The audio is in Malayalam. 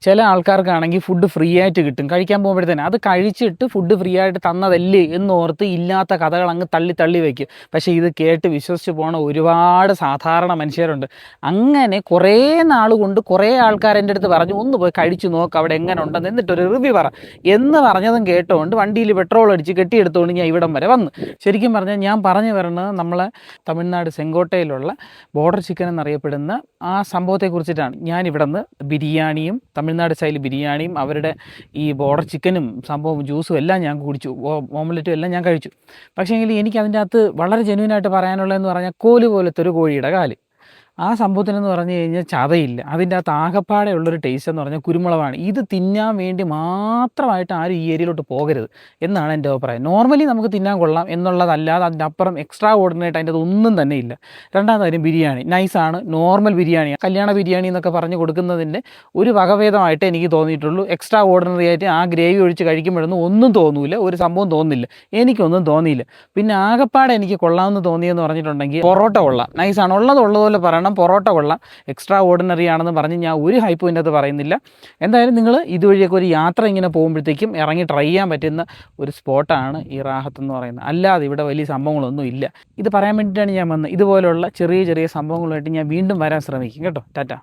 ചില ആൾക്കാർക്കാണെങ്കിൽ ഫുഡ് ഫ്രീ ആയിട്ട് കിട്ടും, കഴിക്കാൻ പോകുമ്പോഴത്തേന് അത് കഴിച്ചിട്ട് ഫുഡ് ഫ്രീ ആയിട്ട് തന്നതല്ലേ എന്നോർത്ത് ഇല്ലാത്ത കഥകൾ അങ്ങ് തള്ളി തള്ളി വയ്ക്കും. പക്ഷേ ഇത് കേട്ട് വിശ്വസിച്ച് പോണ ഒരുപാട് സാധാരണ മനുഷ്യരുണ്ട്. അങ്ങനെ കുറേ നാൾ കൊണ്ട് കുറേ ആൾക്കാർ എൻ്റെ അടുത്ത് പറഞ്ഞു, ഒന്ന് പോയി കഴിച്ചു നോക്ക് അവിടെ എങ്ങനെ ഉണ്ടെന്ന്, എന്നിട്ടൊരു റിവ്യൂ പറ എന്ന് പറഞ്ഞതും കേട്ടുകൊണ്ട് വണ്ടിയിൽ പെട്രോൾ അടിച്ച് കെട്ടിയെടുത്തുകൊണ്ട് ഞാൻ ഇവിടം വരെ വന്നു. ശരിക്കും പറഞ്ഞാൽ ഞാൻ പറഞ്ഞു വരുന്നത് നമ്മളെ തമിഴ്നാട് സെങ്കോട്ടയിലുള്ള ബോർഡർ ചിക്കൻ എന്നറിയപ്പെടുന്ന ആ സംഭവത്തെക്കുറിച്ചിട്ടാണ്. ഞാൻ ഇവിടെ നിന്ന് ബിരിയാണിയും തമിഴ്നാട് സ്റ്റൈൽ ബിരിയാണിയും അവരുടെ ഈ ബോർഡർ ചിക്കനും സംഭവം ജ്യൂസും എല്ലാം ഞാൻ കുടിച്ചു, ഓംലെറ്റും എല്ലാം ഞാൻ കഴിച്ചു. പക്ഷേങ്കിൽ എനിക്ക് അതിൻ്റെ അകത്ത് വളരെ ജെന്യൂനായിട്ട് പറയാനുള്ളതെന്ന് പറഞ്ഞാൽ കോല് പോലത്തെ ഒരു കോഴിയുടെ കാല്. ആ സംഭവത്തിനെന്ന് പറഞ്ഞു കഴിഞ്ഞാൽ ചതയില്ല. അതിൻ്റെ അകത്ത് ആകപ്പാടെ ഉള്ളൊരു ടേസ്റ്റ് എന്ന് പറഞ്ഞാൽ കുരുമുളകാണ്. ഇത് തിന്നാൻ വേണ്ടി മാത്രമായിട്ട് ആരും ഈ ഏരിയയിലോട്ട് പോകരുത് എന്നാണ് എൻ്റെ അഭിപ്രായം. നോർമലി നമുക്ക് തിന്നാൻ കൊള്ളാം എന്നുള്ളതല്ലാതെ അതിൻ്റെ അപ്പുറം എക്സ്ട്രാ ഓർഡിനേറ്റ് അതിൻ്റെ അത് ഒന്നും തന്നെ ഇല്ല. രണ്ടാമത്തെ കാര്യം ബിരിയാണി നൈസാണ്, നോർമൽ ബിരിയാണി, കല്യാണ ബിരിയാണി എന്നൊക്കെ പറഞ്ഞ് കൊടുക്കുന്നതിൻ്റെ ഒരു വകഭേദമായിട്ട് എനിക്ക് തോന്നിയിട്ടുള്ളൂ. എക്സ്ട്രാ ഓർഡിനറി ആയിട്ട് ആ ഗ്രേവി ഒഴിച്ച് കഴിക്കുമ്പോഴൊന്നും ഒന്നും തോന്നില്ല, ഒരു സംഭവം തോന്നില്ല, എനിക്കൊന്നും തോന്നിയില്ല. പിന്നെ ആകപ്പാടെ എനിക്ക് കൊള്ളാമെന്ന് തോന്നിയെന്ന് പറഞ്ഞിട്ടുണ്ടെങ്കിൽ പൊറോട്ട കൊള്ളാം, നൈസാണ്, ഉള്ളതുപോലെ പറയണം, പൊറോട്ട കൊള്ളാം, എക്സ്ട്രാ ഓർഡിനറി ആണെന്ന് പറഞ്ഞ് ഞാൻ ഒരു ഹൈപ്പും ഇതിൻ്റെ അത് പറയുന്നില്ല. എന്തായാലും നിങ്ങൾ ഇതുവഴിയൊക്കെ ഒരു യാത്ര ഇങ്ങനെ പോകുമ്പോഴത്തേക്കും ഇറങ്ങി ട്രൈ ചെയ്യാൻ പറ്റുന്ന ഒരു സ്പോട്ടാണ് ഈ റാഹത്ത് എന്ന് പറയുന്നത്. അല്ലാതെ ഇവിടെ വലിയ സംഭവങ്ങളൊന്നും ഇല്ല. ഇത് പറയാൻ വേണ്ടിയിട്ടാണ് ഞാൻ വന്നത്. ഇതുപോലുള്ള ചെറിയ ചെറിയ സംഭവങ്ങളുമായിട്ട് ഞാൻ വീണ്ടും വരാൻ ശ്രമിക്കും കേട്ടോ. ടാറ്റ.